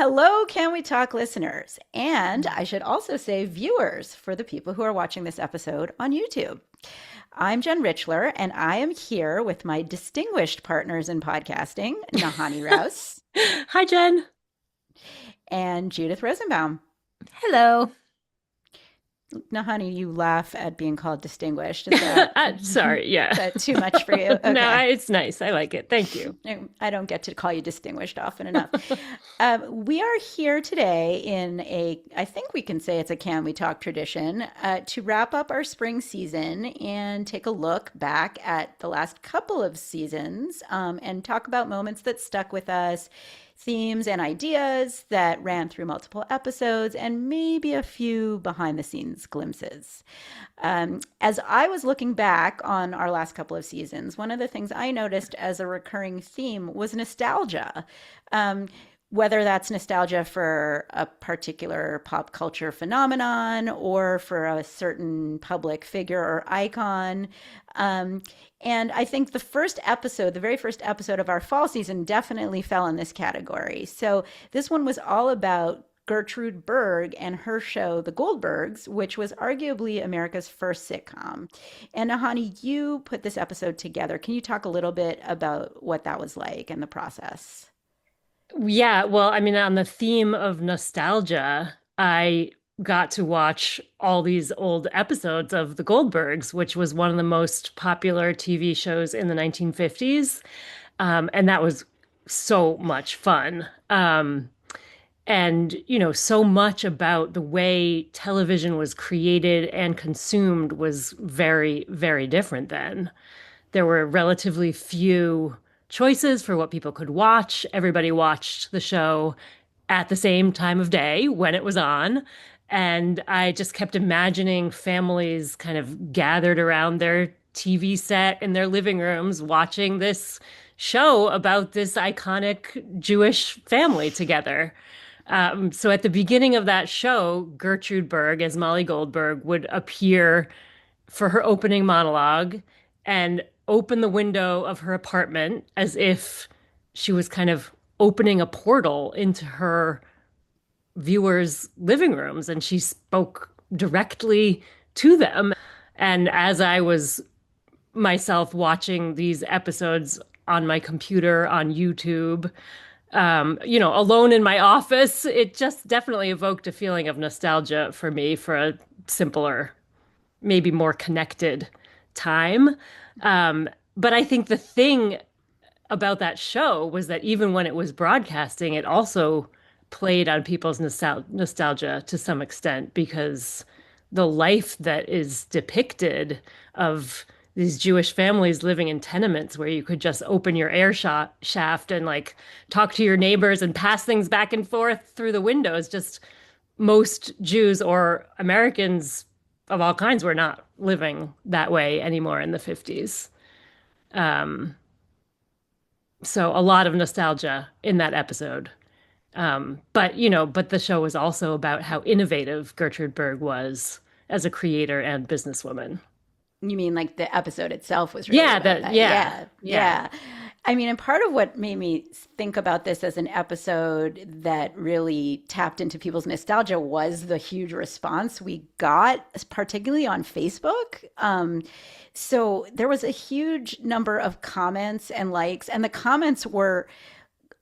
Hello, Can We Talk listeners? And I should also say viewers for the people who are watching this episode on YouTube. I'm Jen Richler, and I am here with my distinguished partners in podcasting, Nahanni Rous Hi, Jen. and Judith Rosenbaum. Hello. Nahanni, you laugh at being called distinguished. Is that, Sorry, is yeah. that too much for you? No, Okay. it's nice. I like it. Thank you. I don't get to call you distinguished often enough. We are here today in I think we can say it's a Can We Talk tradition, to wrap up our spring season and take a look back at the last couple of seasons, and talk about moments that stuck with us, themes and ideas that ran through multiple episodes, and maybe a few behind the scenes glimpses. As I was looking back on our last couple of seasons, one of the things I noticed as a recurring theme was nostalgia. Whether that's nostalgia for a particular pop culture phenomenon or for a certain public figure or icon. Um, and I think the very first episode of our fall season definitely fell in this category. So this one was all about Gertrude Berg and her show, The Goldbergs, which was arguably America's first sitcom. And Nahanni, you put this episode together. Can you talk a little bit about what that was like and the process? Yeah, well, I mean, on the theme of nostalgia, I got to watch all these old episodes of The Goldbergs, which was one of the most popular TV shows in the 1950s. And that was so much fun. And so much about the way television was created and consumed was very, very different then. There were relatively few choices for what people could watch. Everybody watched the show at the same time of day when it was on. And I just kept imagining families kind of gathered around their TV set in their living rooms watching this show about this iconic Jewish family together. So at the beginning of that show, Gertrude Berg, as Molly Goldberg, would appear for her opening monologue and open the window of her apartment as if she was kind of opening a portal into her viewers' living rooms. And she spoke directly to them. And as I was myself watching these episodes on my computer, on YouTube, alone in my office, it just definitely evoked a feeling of nostalgia for me for a simpler, maybe more connected time. But I think the thing about that show was that even when it was broadcasting, it also played on people's nostalgia to some extent because the life that is depicted of these Jewish families living in tenements where you could just open your shaft and like talk to your neighbors and pass things back and forth through the windows. Just most Jews or Americans of all kinds were not living that way anymore in the 50s. Um, so a lot of nostalgia in that episode. But the show was also about how innovative Gertrude Berg was as a creator and businesswoman. You mean like the episode itself was really Yeah, about that, that? yeah, Yeah, yeah. yeah. I mean, and part of what made me think about this as an episode that really tapped into people's nostalgia was the huge response we got, particularly on Facebook. So there was a huge number of comments and likes, and the comments were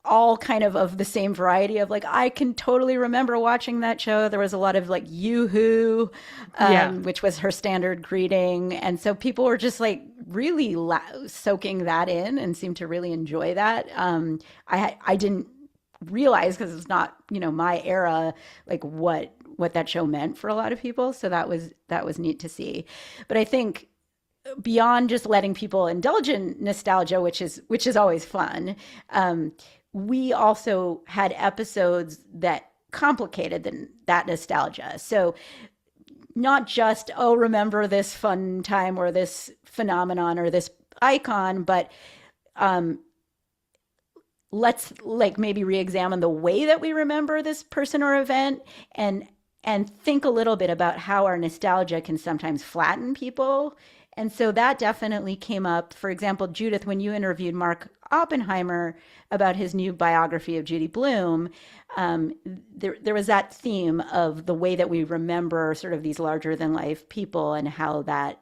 all kind of the same variety of like I can totally remember watching that show. There was a lot of like yoo-hoo, Yeah. which was her standard greeting, and so people were just like really soaking that in and seemed to really enjoy that. I didn't realize because it's not my era like what that show meant for a lot of people. So that was neat to see. But I think beyond just letting people indulge in nostalgia, which is always fun, we also had episodes that complicated that nostalgia. So not just, oh, remember this fun time or this phenomenon or this icon, but um, let's like maybe re-examine the way that we remember this person or event, and think a little bit about how our nostalgia can sometimes flatten people And so that definitely came up. For example, Judith, when you interviewed Mark Oppenheimer about his new biography of Judy Blume, there was that theme of the way that we remember sort of these larger than life people and how that,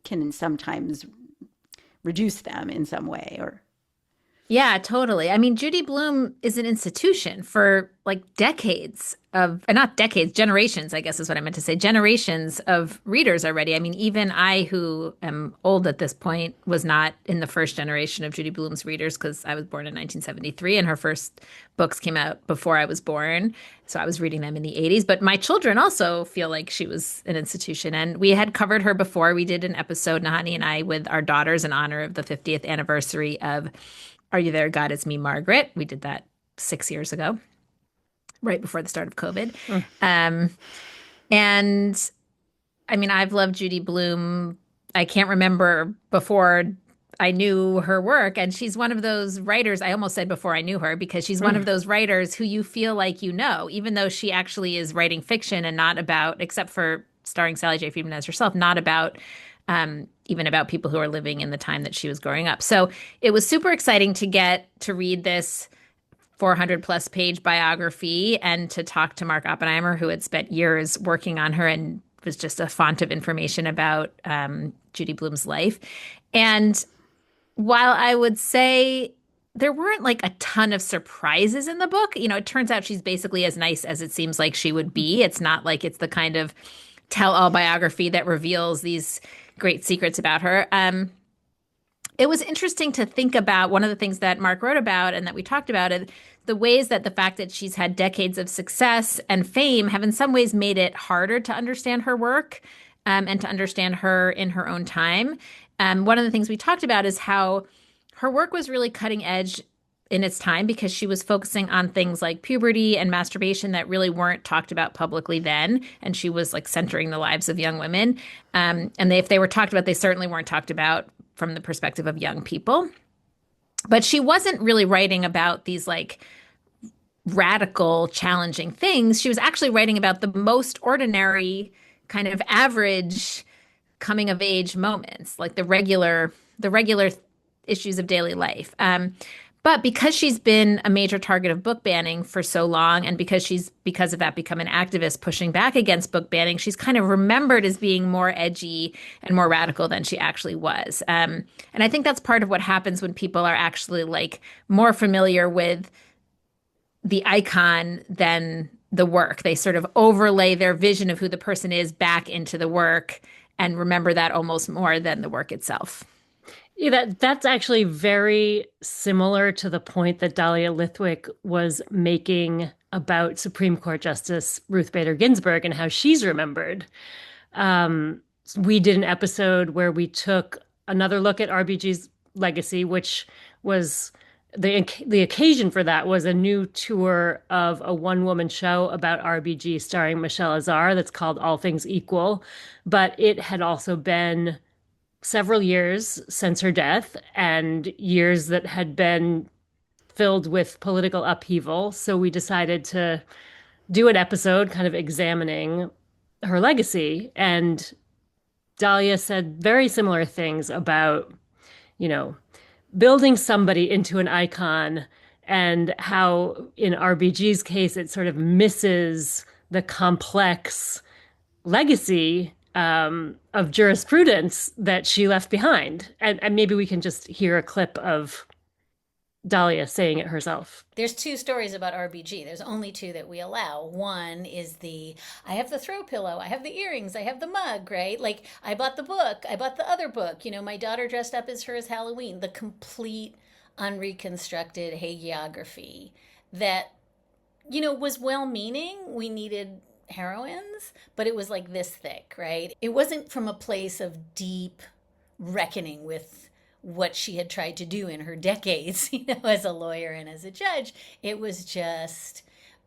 can sometimes reduce them in some way or Yeah, totally. I mean, Judy Blume is an institution for like decades of, not decades, generations, I guess is what I meant to say, generations of readers already. I mean, even I, who am old at this point, was not in the first generation of Judy Blume's readers because I was born in 1973 and her first books came out before I was born. So I was reading them in the 80s. But my children also feel like she was an institution. And we had covered her before. We did an episode, Nahanni and I, with our daughters in honor of the 50th anniversary of Are You There, God? It's Me, Margaret. We did that 6 years ago, right before the start of COVID. And I mean, I've loved Judy Blume. I can't remember before I knew her work. And she's one of those writers, I almost said before I knew her, because she's one of those writers who you feel like you know, even though she actually is writing fiction and not about, except for starring Sally J. Friedman as herself, not about even about people who are living in the time that she was growing up. So it was super exciting to get to read this 400 plus page biography and to talk to Mark Oppenheimer, who had spent years working on her and was just a font of information about Judy Blume's life. And while I would say there weren't like a ton of surprises in the book, it turns out she's basically as nice as it seems like she would be. It's not like it's the kind of tell-all biography that reveals these great secrets about her. It was interesting to think about one of the things that Mark wrote about and that we talked about it, the ways that the fact that she's had decades of success and fame have in some ways made it harder to understand her work and to understand her in her own time. One of the things we talked about is how her work was really cutting edge in its time because she was focusing on things like puberty and masturbation that really weren't talked about publicly then. And she was like centering the lives of young women. If they were talked about, they certainly weren't talked about from the perspective of young people. But she wasn't really writing about these like radical, challenging things. She was actually writing about the most ordinary, kind of average coming of age moments, like the regular issues of daily life. But because she's been a major target of book banning for so long, and because she's, because of that, become an activist pushing back against book banning, she's kind of remembered as being more edgy and more radical than she actually was. And I think that's part of what happens when people are actually like more familiar with the icon than the work. They sort of overlay their vision of who the person is back into the work and remember that almost more than the work itself. Yeah, that's actually very similar to the point that Dahlia Lithwick was making about Supreme Court Justice Ruth Bader Ginsburg and how she's remembered. We did an episode where we took another look at RBG's legacy, which was the occasion for that was a new tour of a one-woman show about RBG starring Michelle Azar that's called All Things Equal. But it had also been several years since her death and years that had been filled with political upheaval. So we decided to do an episode kind of examining her legacy. And Dahlia said very similar things about, building somebody into an icon and how in RBG's case, it sort of misses the complex legacy of jurisprudence that she left behind. And maybe we can just hear a clip of Dahlia saying it herself. There's two stories about RBG. There's only two that we allow. One is I have the throw pillow, I have the earrings, I have the mug, right? Like, I bought the book, I bought the other book. My daughter dressed up as her as Halloween. The complete unreconstructed hagiography that, was well-meaning. We needed heroines, but it was like this thick, right? It wasn't from a place of deep reckoning with what she had tried to do in her decades, as a lawyer and as a judge. It was just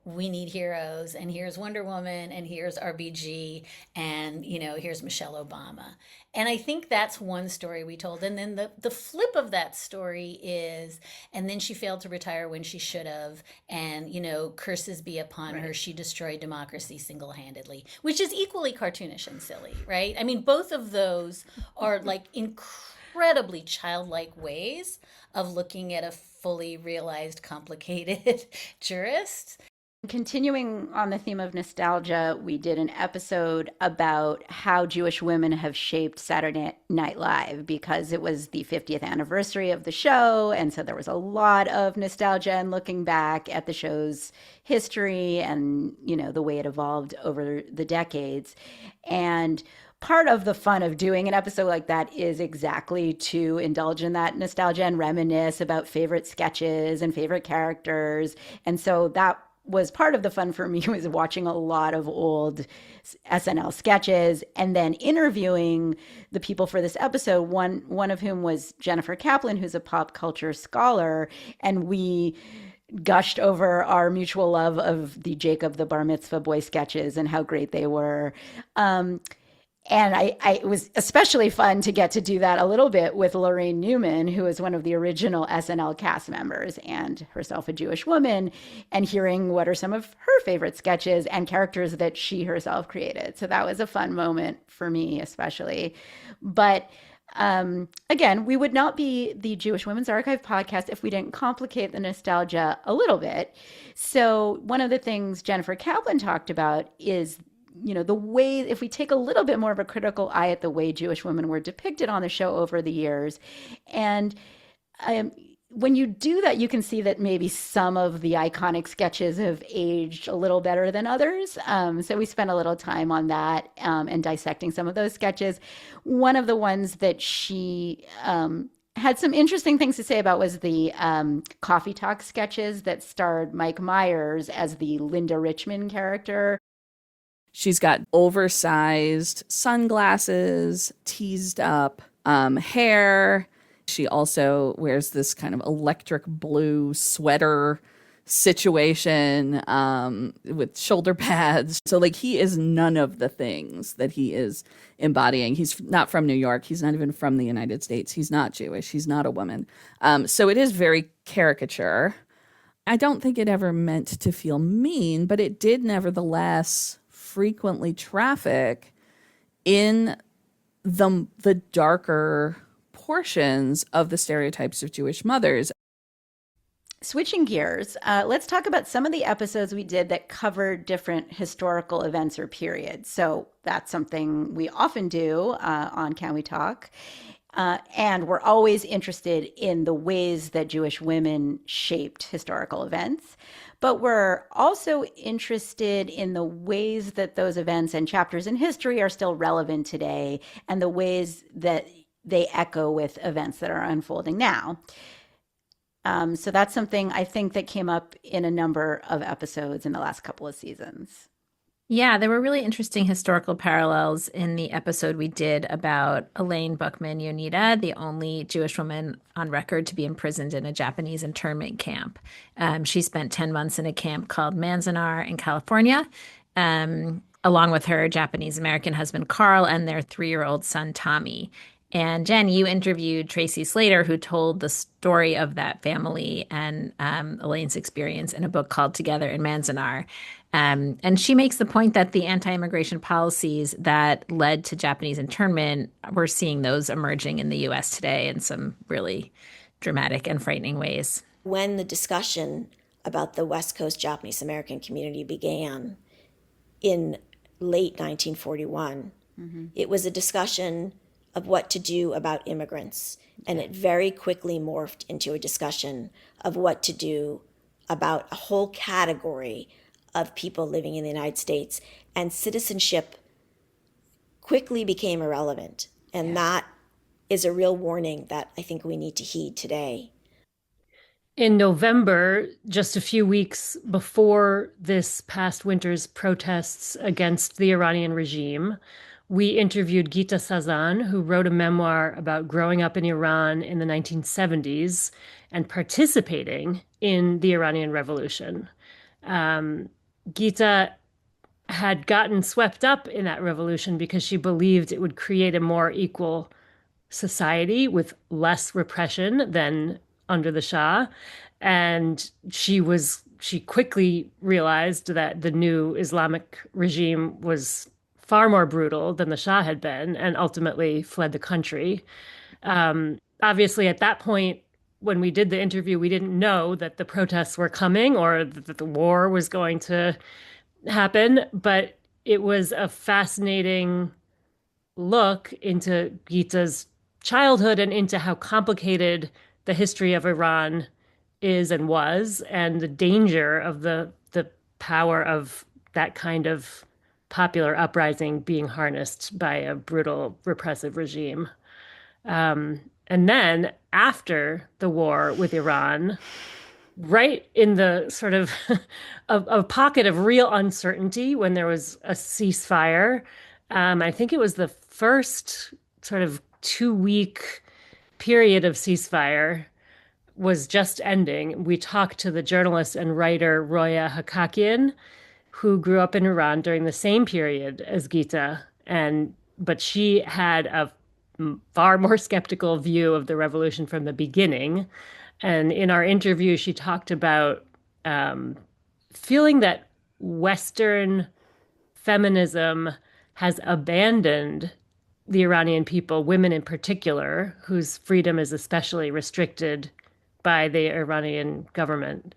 we need heroes, and here's Wonder Woman, and here's RBG, and here's Michelle Obama. And I think that's one story we told. And then the flip of that story is, and then she failed to retire when she should have, and curses be upon her, she destroyed democracy single-handedly, which is equally cartoonish and silly, right? I mean, both of those are like incredibly childlike ways of looking at a fully realized, complicated jurist. Continuing on the theme of nostalgia, we did an episode about how Jewish women have shaped Saturday Night Live because it was the 50th anniversary of the show. And so there was a lot of nostalgia and looking back at the show's history and, the way it evolved over the decades. And part of the fun of doing an episode like that is exactly to indulge in that nostalgia and reminisce about favorite sketches and favorite characters. And so that was part of the fun for me, was watching a lot of old SNL sketches and then interviewing the people for this episode, one of whom was Jennifer Kaplan, who's a pop culture scholar, and we gushed over our mutual love of the Jacob the Bar Mitzvah boy sketches and how great they were. And it was especially fun to get to do that a little bit with Lorraine Newman, who is one of the original SNL cast members and herself a Jewish woman, and hearing what are some of her favorite sketches and characters that she herself created. So that was a fun moment for me, especially. But again, we would not be the Jewish Women's Archive podcast if we didn't complicate the nostalgia a little bit. So one of the things Jennifer Kaplan talked about is the way, if we take a little bit more of a critical eye at the way Jewish women were depicted on the show over the years. And when you do that, you can see that maybe some of the iconic sketches have aged a little better than others. So we spent a little time on that and dissecting some of those sketches. One of the ones that she had some interesting things to say about was the Coffee Talk sketches that starred Mike Myers as the Linda Richmond character. She's got oversized sunglasses, teased up hair. She also wears this kind of electric blue sweater situation with shoulder pads. So he is none of the things that he is embodying. He's not from New York. He's not even from the United States. He's not Jewish. He's not a woman. So it is very caricature. I don't think it ever meant to feel mean, but it did nevertheless frequently traffic in the darker portions of the stereotypes of Jewish mothers. Switching gears, let's talk about some of the episodes we did that covered different historical events or periods. So that's something we often do on Can We Talk? And we're always interested in the ways that Jewish women shaped historical events. But we're also interested in the ways that those events and chapters in history are still relevant today and the ways that they echo with events that are unfolding now. So that's something I think that came up in a number of episodes in the last couple of seasons. Yeah, there were really interesting historical parallels in the episode we did about Elaine Buchman Yonida, the only Jewish woman on record to be imprisoned in a Japanese internment camp. She spent 10 months in a camp called Manzanar in California, along with her Japanese-American husband, Carl, and their 3-year-old son, Tommy. And Jen, you interviewed Tracy Slater, who told the story of that family and Elaine's experience in a book called Together in Manzanar. And she makes the point that the anti-immigration policies that led to Japanese internment, we're seeing those emerging in the U.S. today in some really dramatic and frightening ways. When the discussion about the West Coast Japanese American community began in late 1941, it was a discussion of what to do about immigrants. And it very quickly morphed into a discussion of what to do about a whole category of people living in the United States. And citizenship quickly became irrelevant. And that is a real warning that I think we need to heed today. In November, just a few weeks before this past winter's protests against the Iranian regime, we interviewed Gita Sazan, who wrote a memoir about growing up in Iran in the 1970s and participating in the Iranian Revolution. Gita had gotten swept up in that revolution because she believed it would create a more equal society with less repression than under the Shah. And she quickly realized that the new Islamic regime was far more brutal than the Shah had been and ultimately fled the country. Obviously, at that point, when we did the interview, we didn't know that the protests were coming or that the war was going to happen, but it was a fascinating look into Gita's childhood and into how complicated the history of Iran is and was, and the danger of the power of that kind of popular uprising being harnessed by a brutal repressive regime. And then after the war with Iran, right in the sort of a pocket of real uncertainty when there was a ceasefire. I think it was the first sort of 2 week period of ceasefire was just ending. We talked to the journalist and writer Roya Hakakian, who grew up in Iran during the same period as Gita, and but she had a far more skeptical view of the revolution from the beginning. And in our interview, she talked about feeling that Western feminism has abandoned the Iranian people, women in particular, whose freedom is especially restricted by the Iranian government,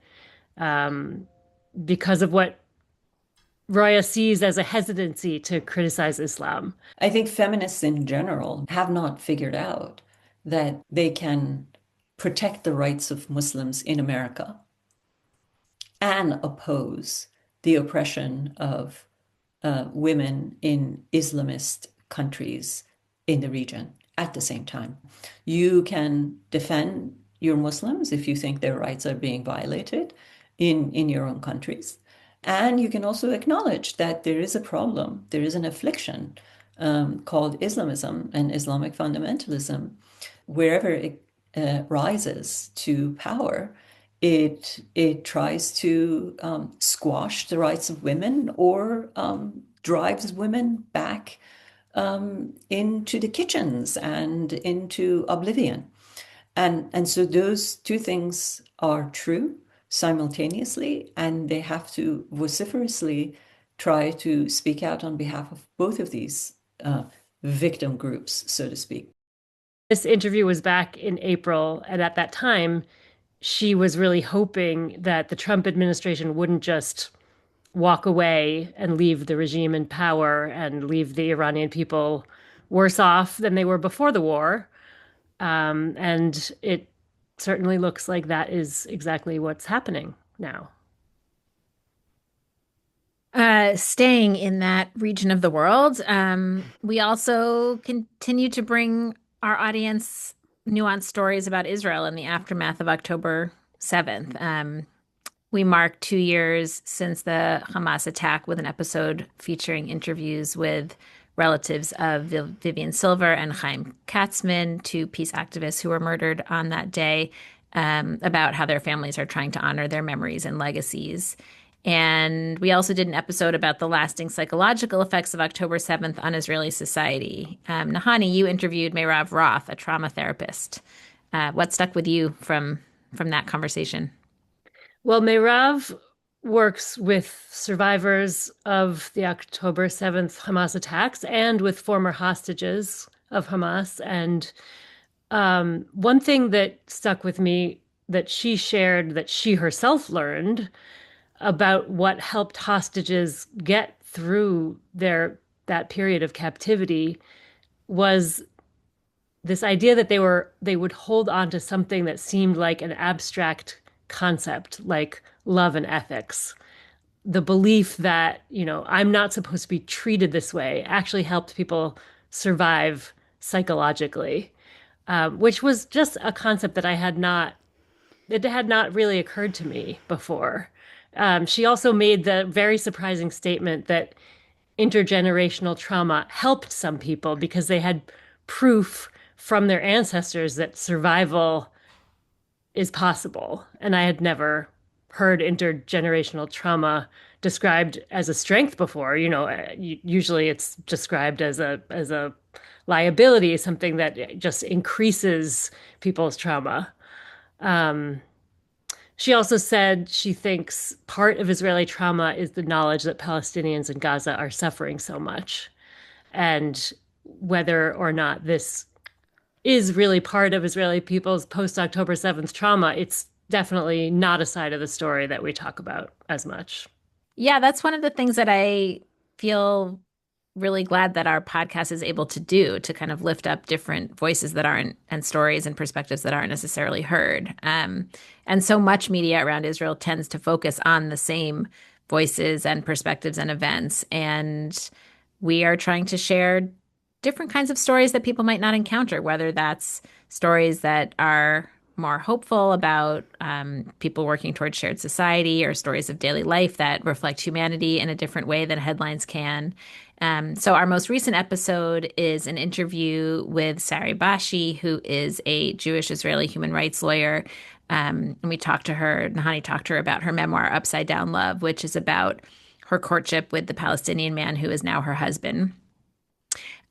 because of what Roya sees as a hesitancy to criticize Islam. I think feminists in general have not figured out that they can protect the rights of Muslims in America and oppose the oppression of women in Islamist countries in the region at the same time. You can defend your Muslims if you think their rights are being violated in your own countries. And you can also acknowledge that there is a problem, there is an affliction called Islamism and Islamic fundamentalism. Wherever it rises to power, it tries to squash the rights of women or drives women back into the kitchens and into oblivion. And so those two things are true simultaneously, and they have to vociferously try to speak out on behalf of both of these victim groups, so to speak. This interview was back in April, and at that time, she was really hoping that the Trump administration wouldn't just walk away and leave the regime in power and leave the Iranian people worse off than they were before the war. And it certainly looks like that is exactly what's happening now. Staying in that region of the world, we also continue to bring our audience nuanced stories about Israel in the aftermath of October 7th. We marked 2 years since the Hamas attack with an episode featuring interviews with relatives of Vivian Silver and Chaim Katzman, two peace activists who were murdered on that day, about how their families are trying to honor their memories and legacies. And we also did an episode about the lasting psychological effects of October 7th on Israeli society. Nahanni, you interviewed Meirav Roth, a trauma therapist. What stuck with you from that conversation? Well, Meirav works with survivors of the October 7th Hamas attacks and with former hostages of Hamas. And one thing that stuck with me that she shared that she herself learned about what helped hostages get through that period of captivity was this idea that they would hold on to something that seemed like an abstract concept, like love and ethics. The belief that, I'm not supposed to be treated this way actually helped people survive psychologically, which was just a concept that it had not really occurred to me before. She also made the very surprising statement that intergenerational trauma helped some people because they had proof from their ancestors that survival is possible. And I had never heard intergenerational trauma described as a strength before. Usually it's described as a liability, something that just increases people's trauma. She also said she thinks part of Israeli trauma is the knowledge that Palestinians in Gaza are suffering so much. And whether or not this is really part of Israeli people's post-October 7th trauma, it's definitely not a side of the story that we talk about as much. Yeah, that's one of the things that I feel really glad that our podcast is able to do, to kind of lift up different voices that aren't, and stories and perspectives that aren't necessarily heard. And so much media around Israel tends to focus on the same voices and perspectives and events. And we are trying to share different kinds of stories that people might not encounter, whether that's stories that are more hopeful about people working towards shared society, or stories of daily life that reflect humanity in a different way than headlines can. So our most recent episode is an interview with Sari Bashi, who is a Jewish Israeli human rights lawyer. And we talked to her, Nahanni talked to her about her memoir, Upside Down Love, which is about her courtship with the Palestinian man who is now her husband.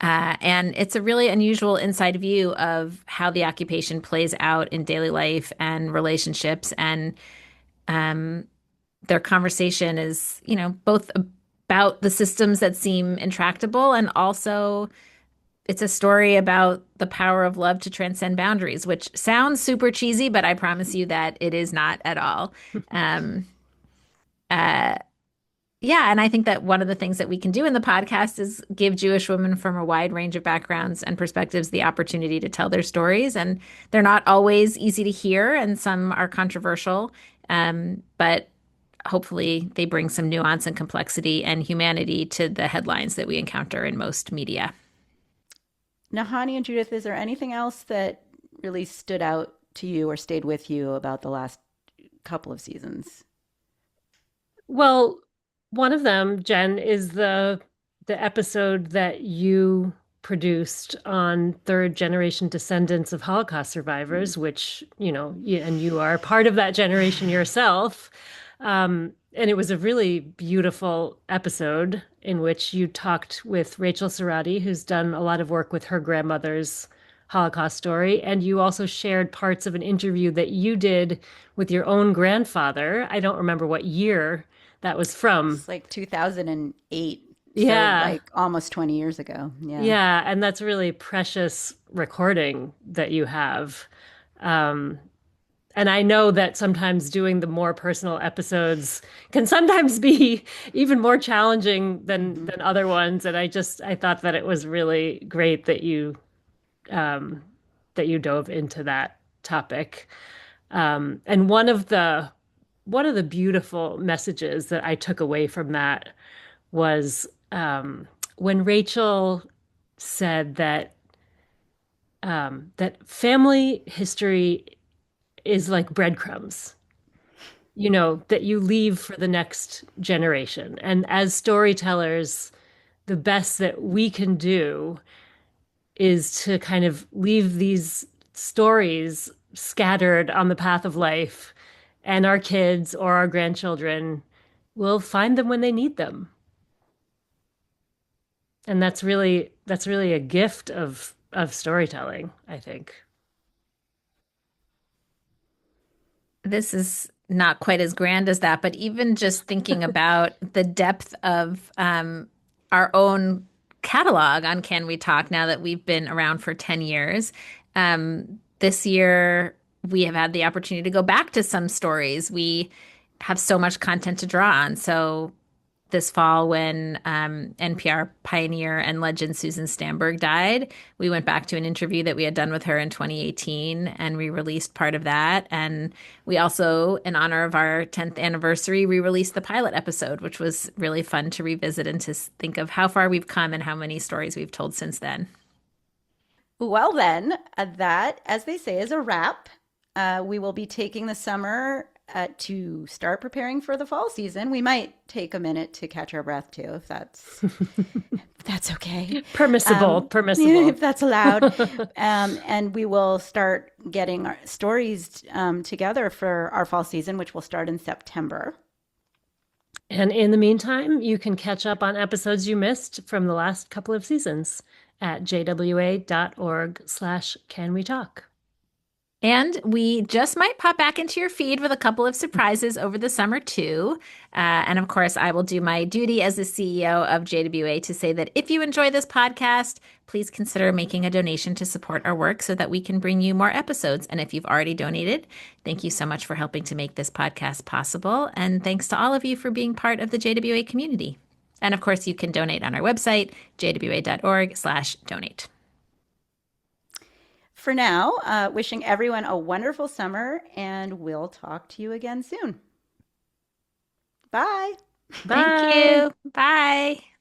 And it's a really unusual inside view of how the occupation plays out in daily life and relationships. And their conversation is, both about the systems that seem intractable, and also it's a story about the power of love to transcend boundaries, which sounds super cheesy, but I promise you that it is not at all. Yeah, and I think that one of the things that we can do in the podcast is give Jewish women from a wide range of backgrounds and perspectives the opportunity to tell their stories. And they're not always easy to hear, and some are controversial, but hopefully they bring some nuance and complexity and humanity to the headlines that we encounter in most media. Nahanni and Judith, is there anything else that really stood out to you or stayed with you about the last couple of seasons? Well, one of them, Jen, is the episode that you produced on third generation descendants of Holocaust survivors, which, and you are part of that generation yourself. And it was a really beautiful episode in which you talked with Rachel Sarati, who's done a lot of work with her grandmother's Holocaust story. And you also shared parts of an interview that you did with your own grandfather. I don't remember what year that was from. It's like 2008. Yeah. So like almost 20 years ago. Yeah. Yeah. And that's a really precious recording that you have. And I know that sometimes doing the more personal episodes can sometimes be even more challenging than other ones. And I thought that it was really great that you dove into that topic. And one of the beautiful messages that I took away from that was when Rachel said that family history is like breadcrumbs, that you leave for the next generation. And as storytellers, the best that we can do is to kind of leave these stories scattered on the path of life, and our kids or our grandchildren will find them when they need them. And that's really a gift of storytelling, I think. This is not quite as grand as that, but even just thinking about the depth of our own catalog on Can We Talk, now that we've been around for 10 years. This year, we have had the opportunity to go back to some stories. We have so much content to draw on. So this fall, when NPR pioneer and legend Susan Stamberg died, we went back to an interview that we had done with her in 2018, and we released part of that. And we also, in honor of our 10th anniversary, re-released the pilot episode, which was really fun to revisit and to think of how far we've come and how many stories we've told since then. Well, then, that, as they say, is a wrap. We will be taking the summer to start preparing for the fall season. We might take a minute to catch our breath too, if that's okay. Permissible. If that's allowed. And we will start getting our stories together for our fall season, which will start in September. And in the meantime, you can catch up on episodes you missed from the last couple of seasons at jwa.org/canwetalk. And we just might pop back into your feed with a couple of surprises over the summer, too. And of course, I will do my duty as the CEO of JWA to say that if you enjoy this podcast, please consider making a donation to support our work so that we can bring you more episodes. And if you've already donated, thank you so much for helping to make this podcast possible. And thanks to all of you for being part of the JWA community. And of course, you can donate on our website, jwa.org/donate. For now, wishing everyone a wonderful summer, and we'll talk to you again soon. Bye. Thank you. Bye.